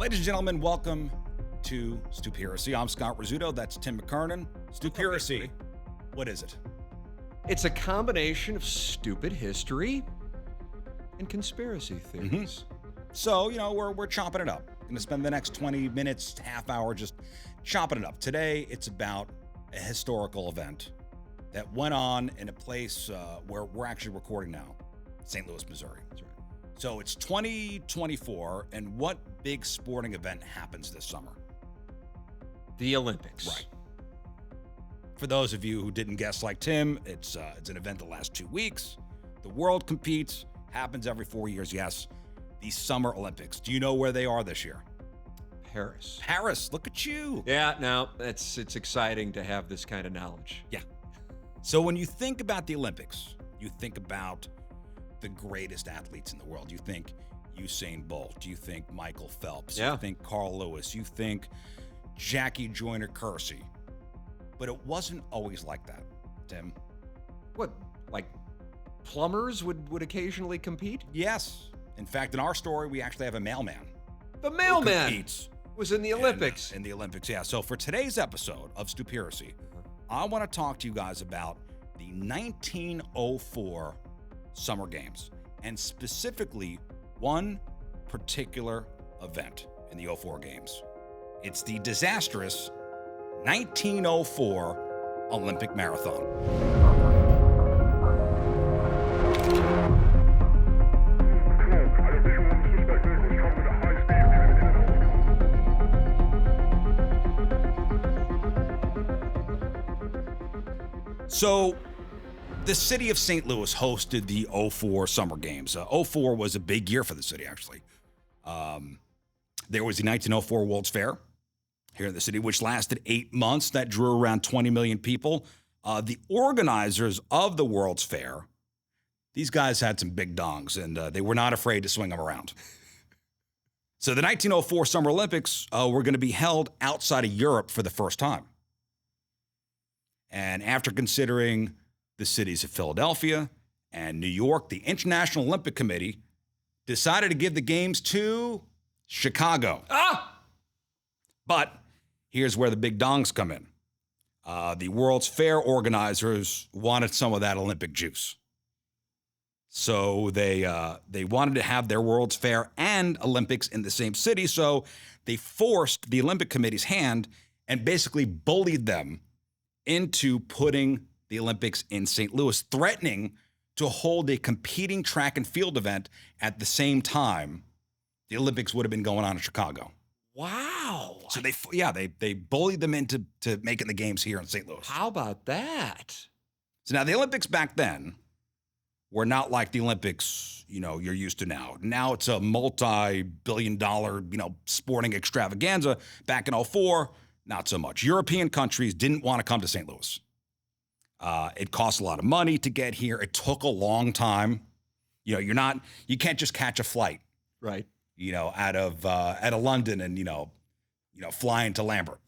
Ladies and gentlemen, welcome to Stupiracy. I'm Scott Rizzuto. That's Tim McKernan. Stupiracy, what is it? It's a combination of stupid history and conspiracy theories. So, we're chopping it up. Going to spend the next 20 minutes, half hour, just chopping it up. Today, it's about a historical event that went on in a place where we're actually recording now, St. Louis, Missouri. That's right. So it's 2024, and what big sporting event happens this summer? The Olympics. Right. For those of you who didn't guess like Tim, it's an event that lasts 2 weeks. The world competes, happens every 4 years, yes. The Summer Olympics. Do you know where they are this year? Paris. Paris, look at you. Yeah, no, it's exciting to have this kind of knowledge. Yeah. So when you think about the Olympics, you think about the greatest athletes in the world. You think Usain Bolt. You think Michael Phelps. Yeah. You think Carl Lewis. You think Jackie Joyner-Kersee. But it wasn't always like that, Tim. What, like plumbers would occasionally compete? Yes. In fact, in our story, we actually have a mailman. The who mailman competes was in the Olympics. In the Olympics, yeah. So for today's episode of Stupiracy, I want to talk to you guys about the 1904 Summer Games, and specifically one particular event in the 04 Games. It's the disastrous 1904 Olympic Marathon. So, the city of St. Louis hosted the 04 Summer Games. 04 was a big year for the city, actually. There was the 1904 World's Fair here in the city, which lasted 8 months. That drew around 20 million people. The organizers of the World's Fair, these guys had some big dongs, and they were not afraid to swing them around. So the 1904 Summer Olympics were going to be held outside of Europe for the first time. And after considering the cities of Philadelphia and New York, the International Olympic Committee decided to give the games to Chicago. But here's where the big dongs come in. The World's Fair organizers wanted some of that Olympic juice. So they wanted to have their World's Fair and Olympics in the same city, so they forced the Olympic Committee's hand and basically bullied them into putting the Olympics in St. Louis, threatening to hold a competing track and field event at the same time the Olympics would have been going on in Chicago. Wow. So they bullied them into making the games here in St. Louis. How about that? So now the Olympics back then were not like the Olympics, you're used to now. Now it's a multi-billion-dollar, sporting extravaganza. Back in 04, not so much. European countries didn't want to come to St. Louis. It cost a lot of money to get here. It took a long time. You can't just catch a flight, Right. out of London and fly into Lambert.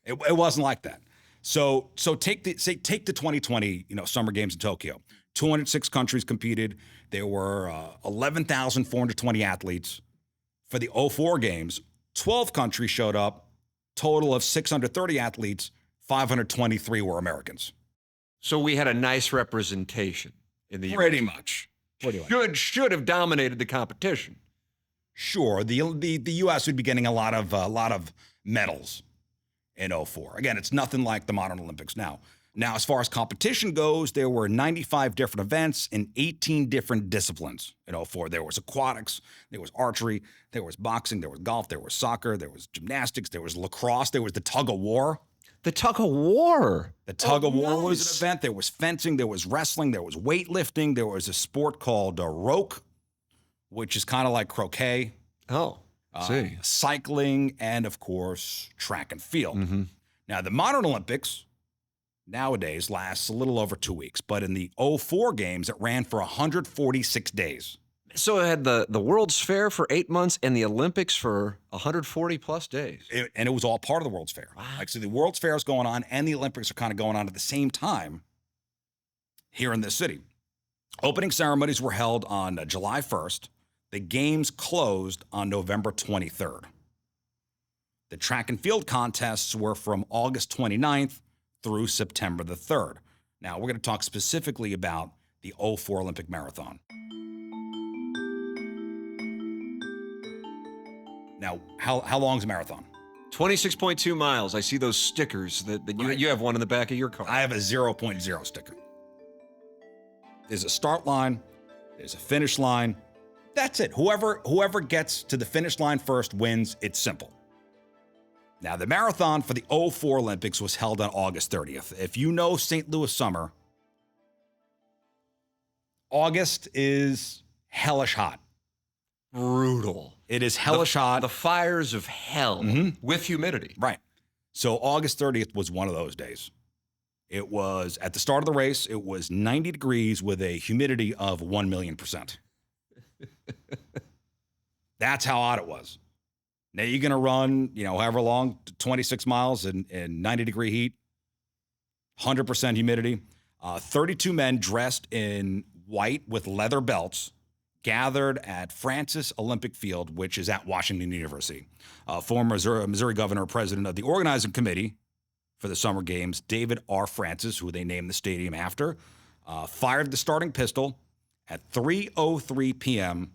It wasn't like that. So take the 2020 Summer Games in Tokyo. 206 countries competed. There were 11,420 athletes. For the 04 Games, 12 countries showed up. Total of 630 athletes. 523 were Americans. So we had a nice representation in the Pretty much. Should have dominated the competition. Sure, the U.S. would be getting a lot of medals in 04. Again, it's nothing like the modern Olympics now. Now, as far as competition goes, there were 95 different events in 18 different disciplines in 04. There was aquatics, there was archery, there was boxing, there was golf, there was soccer, there was gymnastics, there was lacrosse, there was the tug of war. The tug of war. The tug of war was an event. There was fencing, there was wrestling, there was weightlifting, there was a sport called roque, which is kind of like croquet. Oh, see. Cycling, and of course, track and field. Mm-hmm. Now, the modern Olympics nowadays lasts a little over 2 weeks, but in the 04 Games, it ran for 146 days. So it had the World's Fair for 8 months and the Olympics for 140 plus days. And it was all part of the World's Fair. Wow. So the World's Fair is going on and the Olympics are kind of going on at the same time here in this city. Opening ceremonies were held on July 1st. The games closed on November 23rd. The track and field contests were from August 29th through September the 3rd. Now, we're going to talk specifically about the 04 Olympic Marathon. Now, how long is a marathon? 26.2 miles. I see those stickers that you have one in the back of your car. I have a 0.0 sticker. There's a start line. There's a finish line. That's it. Whoever gets to the finish line first wins. It's simple. Now, the marathon for the 04 Olympics was held on August 30th. If you know St. Louis summer, August is hellish hot. Brutal. It is hellish hot. The fires of hell with humidity. Right. So August 30th was one of those days. It was, at the start of the race, it was 90 degrees with a humidity of 1,000,000%. That's how hot it was. Now you're going to run, however long, 26 miles in 90-degree heat, 100% humidity. 32 men dressed in white with leather belts gathered at Francis Olympic Field, which is at Washington University. Former Missouri governor, president of the organizing committee for the Summer Games, David R. Francis, who they named the stadium after, fired the starting pistol at 3:03 p.m.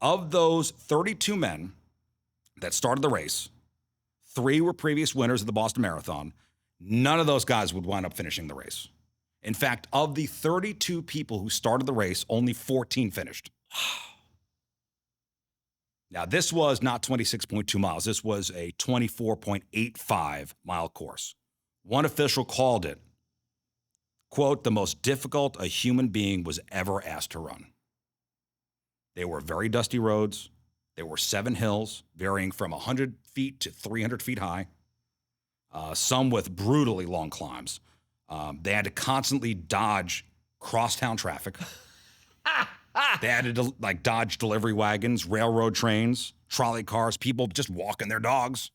Of those 32 men that started the race, 3 were previous winners of the Boston Marathon. None of those guys would wind up finishing the race. In fact, of the 32 people who started the race, only 14 finished. Now, this was not 26.2 miles. This was a 24.85-mile course. One official called it, quote, the most difficult a human being was ever asked to run. They were very dusty roads. There were 7 hills, varying from 100 feet to 300 feet high, some with brutally long climbs. They had to constantly dodge crosstown traffic. They had to dodge delivery wagons, railroad trains, trolley cars, people just walking their dogs.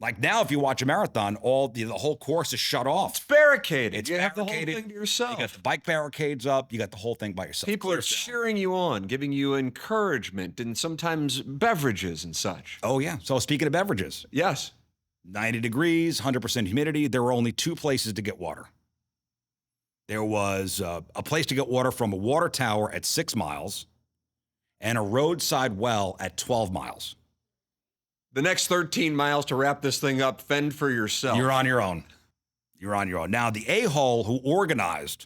Like now, if you watch a marathon, the whole course is shut off. It's barricaded. It's you have the whole barricaded. thing to yourself. You got the bike barricades up. You got the whole thing by yourself. People are cheering you on, giving you encouragement, and sometimes beverages and such. Oh, yeah. So speaking of beverages. Yes. 90 degrees, 100% humidity. There were only 2 places to get water. There was a place to get water from a water tower at 6 miles and a roadside well at 12 miles. The next 13 miles to wrap this thing up, fend for yourself. You're on your own. You're on your own. Now, the a-hole who organized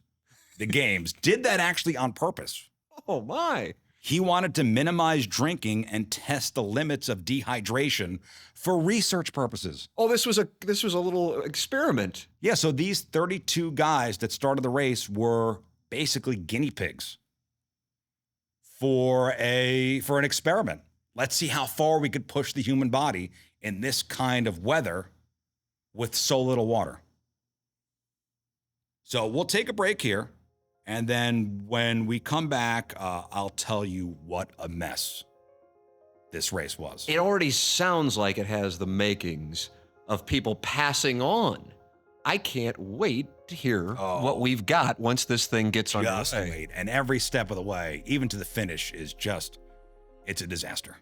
the games did that actually on purpose. Oh, my. He wanted to minimize drinking and test the limits of dehydration for research purposes. Oh, this was a little experiment. Yeah, so these 32 guys that started the race were basically guinea pigs for an experiment. Let's see how far we could push the human body in this kind of weather with so little water. So we'll take a break here. And then when we come back, I'll tell you what a mess this race was. It already sounds like it has the makings of people passing on. I can't wait to hear what we've got once this thing gets underway. Just wait. And every step of the way, even to the finish, is it's a disaster.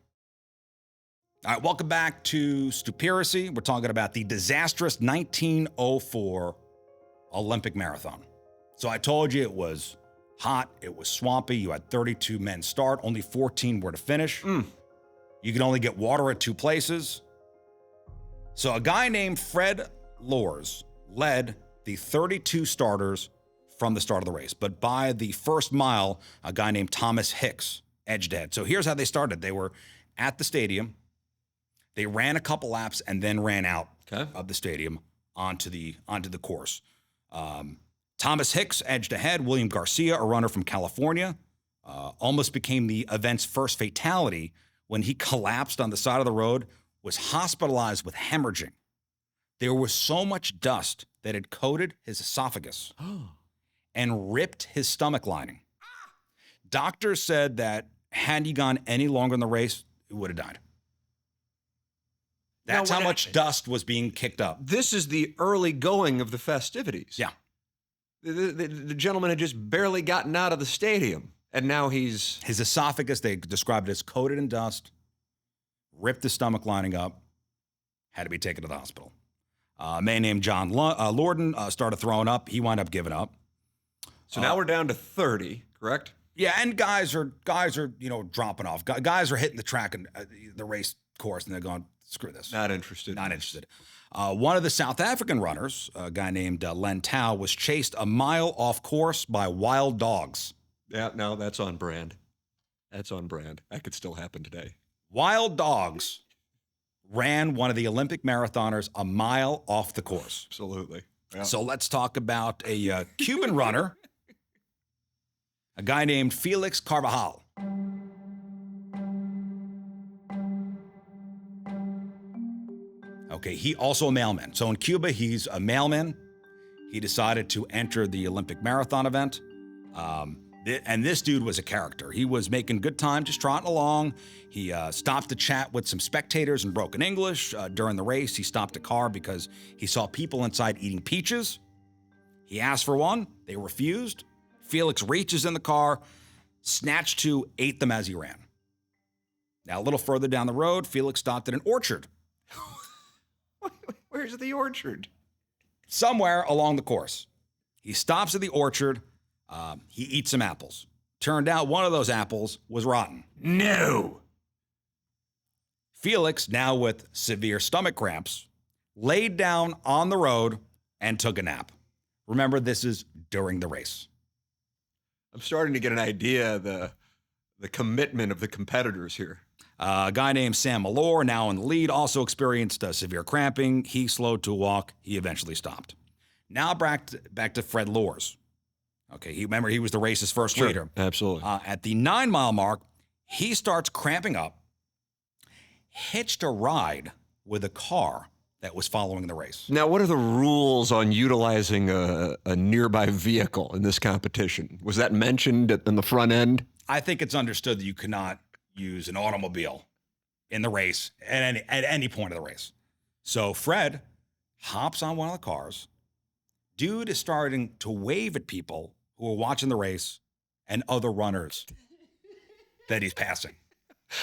All right, welcome back to Stupiracy. We're talking about the disastrous 1904 Olympic Marathon. So I told you it was hot, it was swampy, you had 32 men start, only 14 were to finish. You could only get water at 2 places. So a guy named Fred Lors led the 32 starters from the start of the race. But by the first mile, a guy named Thomas Hicks edged ahead. So here's how they started. They were at the stadium. They ran a couple laps and then ran out of the stadium onto the course. Thomas Hicks edged ahead. William Garcia, a runner from California, almost became the event's first fatality when he collapsed on the side of the road, was hospitalized with hemorrhaging. There was so much dust that it coated his esophagus and ripped his stomach lining. Doctors said that had he gone any longer in the race, he would have died. That's how much dust was being kicked up. This is the early going of the festivities. Yeah. The gentleman had just barely gotten out of the stadium, and now his esophagus, they described it as coated in dust, ripped his stomach lining up, had to be taken to the hospital. A man named John Lorden started throwing up. He wound up giving up. So now we're down to 30, correct? Yeah, and guys are dropping off. Guys are hitting the track and the race course, and they're going, screw this. Not interested. Not interested. One of the South African runners, a guy named Len Tau, was chased a mile off course by wild dogs. Yeah, no, that's on brand. That's on brand. That could still happen today. Wild dogs ran one of the Olympic marathoners a mile off the course. Absolutely. Yeah. So let's talk about a Cuban runner, a guy named Felix Carvajal. Okay, he also a mailman. So in Cuba, he's a mailman. He decided to enter the Olympic marathon event. And this dude was a character. He was making good time, just trotting along. He stopped to chat with some spectators in broken English. During the race, he stopped a car because he saw people inside eating peaches. He asked for one. They refused. Felix reaches in the car, snatched two, ate them as he ran. Now, a little further down the road, Felix stopped at an orchard. Where's the orchard? Somewhere along the course. He stops at the orchard. He eats some apples. Turned out one of those apples was rotten. No. Felix, now with severe stomach cramps, laid down on the road and took a nap. Remember, this is during the race. I'm starting to get an idea of the commitment of the competitors here. A guy named Sam Malore, now in the lead, also experienced severe cramping. He slowed to a walk. He eventually stopped. Now back to Fred Lors. Okay, he was the race's first leader. Absolutely. At the 9-mile mark, he starts cramping up, hitched a ride with a car that was following the race. Now, what are the rules on utilizing a nearby vehicle in this competition? Was that mentioned in the front end? I think it's understood that you cannot use an automobile in the race at any point of the race. So Fred hops on one of the cars. Dude is starting to wave at people who are watching the race and other runners that he's passing.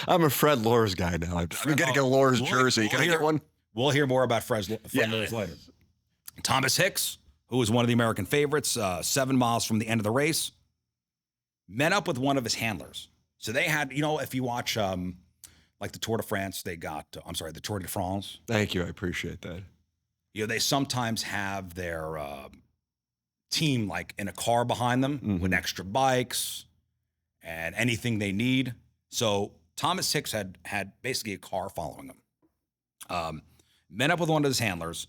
I'm a Fred Lors guy now. I'm going to get a Lors jersey. Can I get one? We'll hear more about Fred Lors later. Thomas Hicks, who was one of the American favorites, 7 miles from the end of the race, met up with one of his handlers. So they had, if you watch like the Tour de France, the Tour de France. Thank you. I appreciate that. They sometimes have their team like in a car behind them with extra bikes and anything they need. So Thomas Hicks had basically a car following him. Met up with one of his handlers.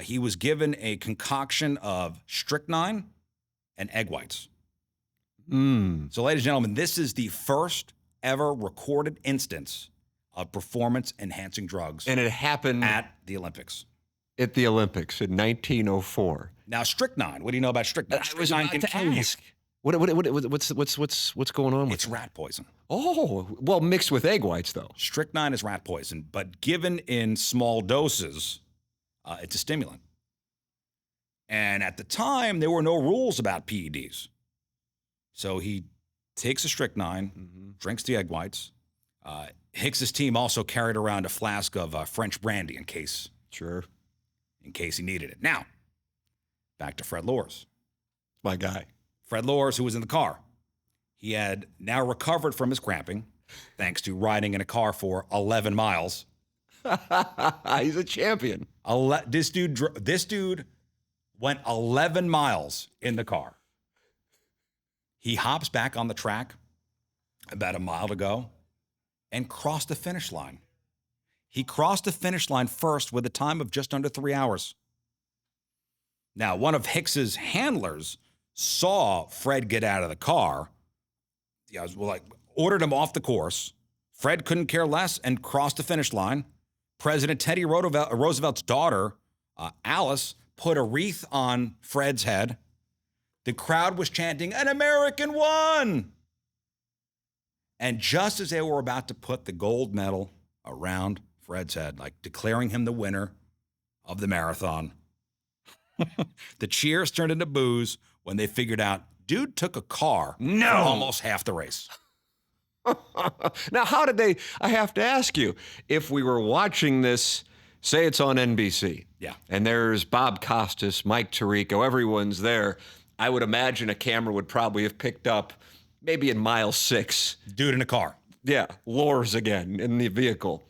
He was given a concoction of strychnine and egg whites. So, ladies and gentlemen, this is the first ever recorded instance of performance-enhancing drugs. And it happened at the Olympics. At the Olympics in 1904. Now, strychnine. What do you know about strychnine? I was about to ask. What's going on with It's rat poison. Oh, well, mixed with egg whites, though. Strychnine is rat poison, but given in small doses, it's a stimulant. And at the time, there were no rules about PEDs. So he takes the strychnine, drinks the egg whites. Hicks's team also carried around a flask of French brandy in case he needed it. Now, back to Fred Lors. My guy. Fred Lors, who was in the car. He had now recovered from his cramping, thanks to riding in a car for 11 miles. He's a champion. This dude went 11 miles in the car. He hops back on the track about a mile to go and crossed the finish line. He crossed the finish line first with a time of just under 3 hours. Now, one of Hicks's handlers saw Fred get out of the car. Ordered him off the course. Fred couldn't care less and crossed the finish line. President Teddy Roosevelt's daughter, Alice, put a wreath on Fred's head. The crowd was chanting, "An American won!" And just as they were about to put the gold medal around Fred's head, like declaring him the winner of the marathon, the cheers turned into boos when they figured out dude took a car for almost half the race. Now, how did they, I have to ask you, if we were watching this, say it's on NBC. Yeah. And there's Bob Costas, Mike Tirico, everyone's there. I would imagine a camera would probably have picked up maybe in mile 6. Dude in a car. Yeah, Lors again in the vehicle.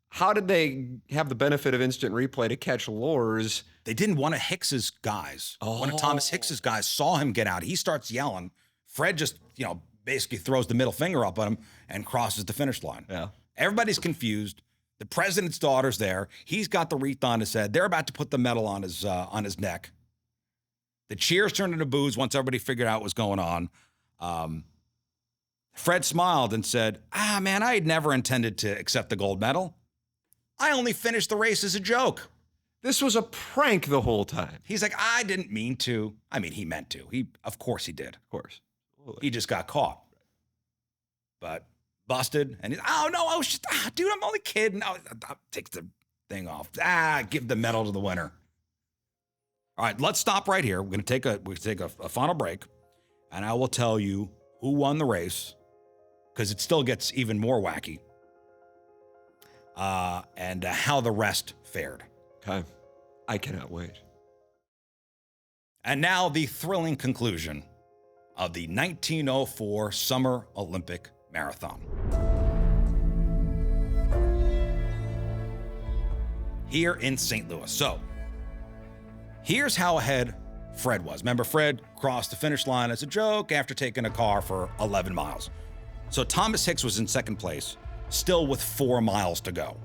How did they have the benefit of instant replay to catch Lors? They didn't. One of Hicks's guys, one of Thomas Hicks's guys saw him get out. He starts yelling. Fred just, basically throws the middle finger up at him and crosses the finish line. Yeah. Everybody's confused. The president's daughter's there. He's got the wreath on his head. They're about to put the medal on his neck. The cheers turned into boos once everybody figured out what was going on. Fred smiled and said, man, I had never intended to accept the gold medal. I only finished the race as a joke. This was a prank the whole time. He's like, I didn't mean to. I mean, he meant to. Of course he did. Of course. He just got caught. But busted. And he's, oh, no, I was just, dude, I'm only kidding. I'll take the thing off. Give the medal to the winner. All right, let's stop right here. We're going to take a final break. And I will tell you who won the race, because it still gets even more wacky. And how the rest fared. Okay. I cannot wait. And now the thrilling conclusion of the 1904 Summer Olympic Marathon. Here in St. Louis. So, here's how ahead Fred was. Remember, Fred crossed the finish line as a joke after taking a car for 11 miles. So Thomas Hicks was in second place, still with 4 miles to go.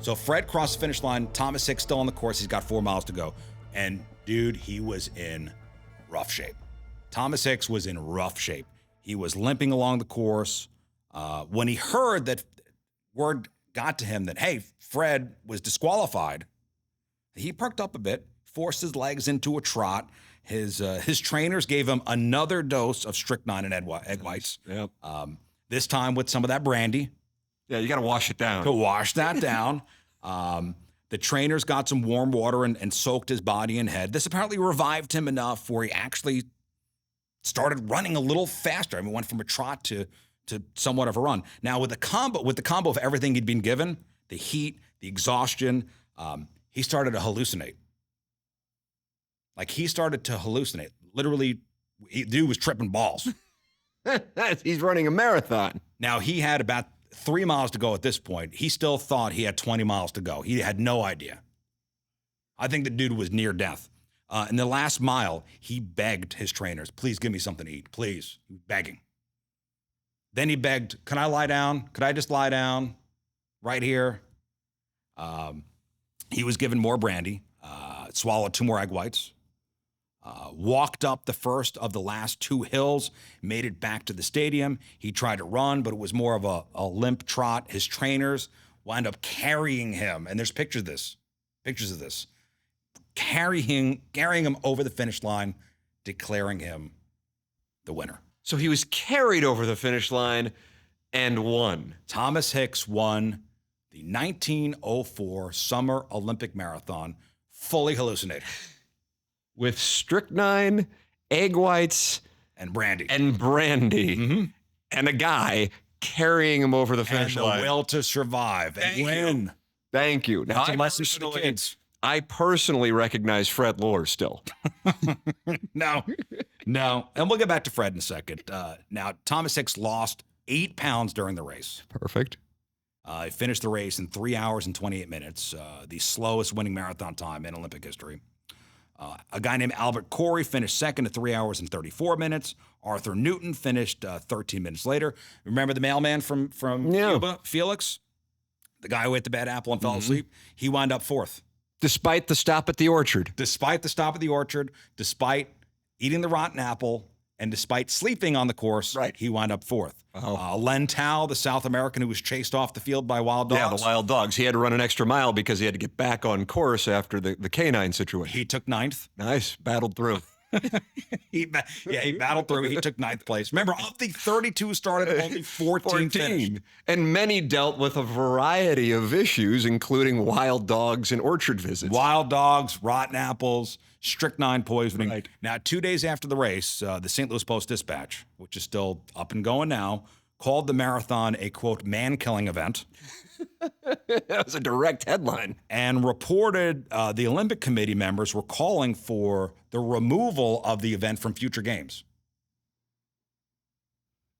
So Fred crossed the finish line. Thomas Hicks still on the course. He's got 4 miles to go. And dude, he was in rough shape. Thomas Hicks was in rough shape. He was limping along the course. When he heard that word got to him that, hey, Fred was disqualified, he perked up a bit, forced his legs into a trot. His trainers gave him another dose of strychnine and egg whites. Yep. This time with some of that brandy. Yeah, you got to wash it down. To wash that down. The trainers got some warm water and soaked his body and head. This apparently revived him enough where he actually started running a little faster. I mean, went from a trot to somewhat of a run. Now, with the combo of everything he'd been given, the heat, the exhaustion, he started to hallucinate. Like, he started to hallucinate. Literally, dude was tripping balls. He's running a marathon. Now, he had about 3 miles to go at this point. He still thought he had 20 miles to go. He had no idea. I think the dude was near death. In the last mile, he begged his trainers, please give me something to eat, please. He was begging. Then he begged, can I lie down? Could I just lie down right here? He was given more brandy, swallowed 2 more egg whites, walked up the first of the last 2 hills, made it back to the stadium. He tried to run, but it was more of a limp trot. His trainers wound up carrying him, and there's pictures of this, carrying him over the finish line, declaring him the winner. So he was carried over the finish line and won. Thomas Hicks won the 1904 Summer Olympic Marathon, fully hallucinated. With strychnine, egg whites, and brandy. Mm-hmm. And a guy carrying him over the finish line. And the will to survive and win. Thank you. Now, That's a lesson for the kids. I personally recognize Fred Lors still. No. And we'll get back to Fred in a second. Now, Thomas Hicks lost 8 pounds during the race. Perfect. He finished the race in 3 hours and 28 minutes, the slowest winning marathon time in Olympic history. A guy named Albert Corey finished second at 3 hours and 34 minutes. Arthur Newton finished 13 minutes later. Remember the mailman from Cuba, Felix? The guy who ate the bad apple and fell asleep? He wound up 4th. Despite the stop at the orchard. Despite eating the rotten apple, and despite sleeping on the course, he wound up 4th. Len Tao, the South American who was chased off the field by wild dogs. Yeah, the wild dogs. He had to run an extra mile because he had to get back on course after the canine situation. He took 9th. Nice. Battled through. He battled through. He took 9th place. Remember, of the 32 started, only 14 finished. And many dealt with a variety of issues, including wild dogs and orchard visits. Wild dogs, rotten apples, strychnine poisoning. Right. Now, 2 days after the race, the St. Louis Post-Dispatch, which is still up and going now, called the marathon a, quote, man-killing event. That was a direct headline. And reported the Olympic Committee members were calling for the removal of the event from future games.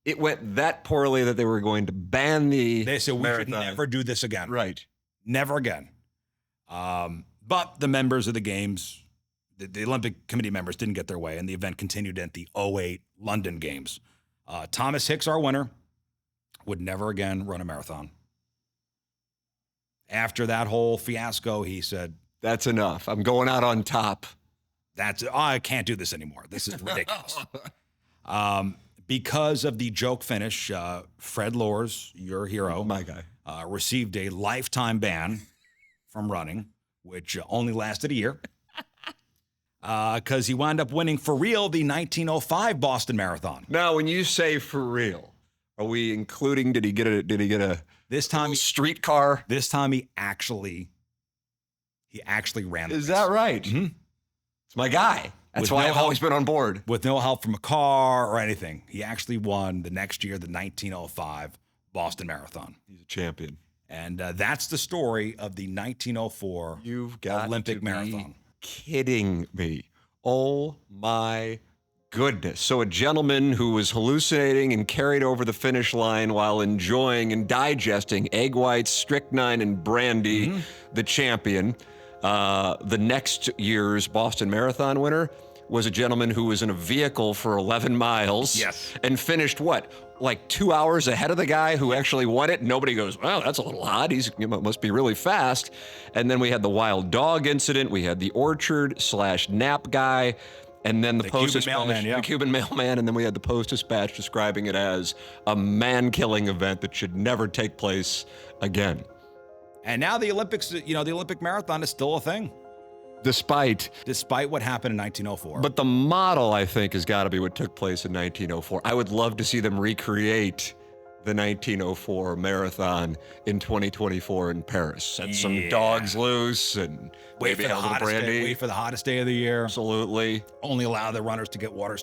It went that poorly that they were going to ban the They said, we should marathon. never do this again. Right. Never again. But the members of the games, the Olympic Committee members didn't get their way, and the event continued at the 2008 London Games. Thomas Hicks, our winner, would never again run a marathon. After that whole fiasco, he said, That's enough. I'm going out on top. I can't do this anymore. This is ridiculous. Because of the joke finish, Fred Loers, your hero, My guy. received a lifetime ban from running, which only lasted a year. Because he wound up winning for real the 1905 Boston Marathon. Now, when you say for real, are we including, did he get a This time, streetcar? This time he actually ran the Is race. that right? Mm-hmm. It's my guy. That's With why no I've always been on board. With no help from a car or anything. He actually won the next year, the 1905 Boston Marathon. He's a champion. And that's the story of the 1904 You've got Olympic to Marathon. Be kidding me. Oh my goodness. So a gentleman who was hallucinating and carried over the finish line while enjoying and digesting egg whites, strychnine, and brandy, the champion. The next year's Boston Marathon winner was a gentleman who was in a vehicle for 11 miles. Yes. And finished what? Like 2 hours ahead of the guy who actually won it. Nobody goes, well, that's a little odd. Must be really fast. And then we had the wild dog incident. We had the orchard/nap guy. And then the Post-Dispatch, the Cuban mailman. And then we had the Post-Dispatch describing it as a man-killing event that should never take place again. And now the Olympics, the Olympic Marathon is still a thing. Despite what happened in 1904. But the model, I think, has got to be what took place in 1904. I would love to see them recreate the 1904 marathon in 2024 in Paris. Set some dogs loose and maybe have a little brandy. Wait for the hottest day of the year. Absolutely. Only allow the runners to get water,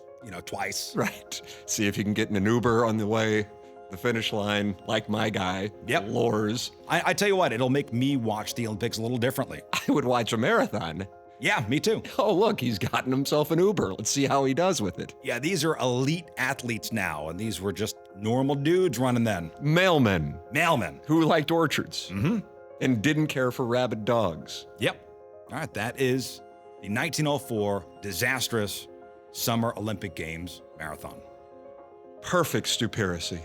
twice. Right. See if you can get in an Uber on the way, the finish line, like my guy, Loers. I tell you what, it'll make me watch the Olympics a little differently. I would watch a marathon. Yeah, me too. Oh, look, he's gotten himself an Uber. Let's see how he does with it. Yeah, these are elite athletes now, and these were just normal dudes running then. Mailmen. Who liked orchards and didn't care for rabid dogs. Yep. All right, that is the 1904 Disastrous Summer Olympic Games Marathon. Perfect Stupiracy.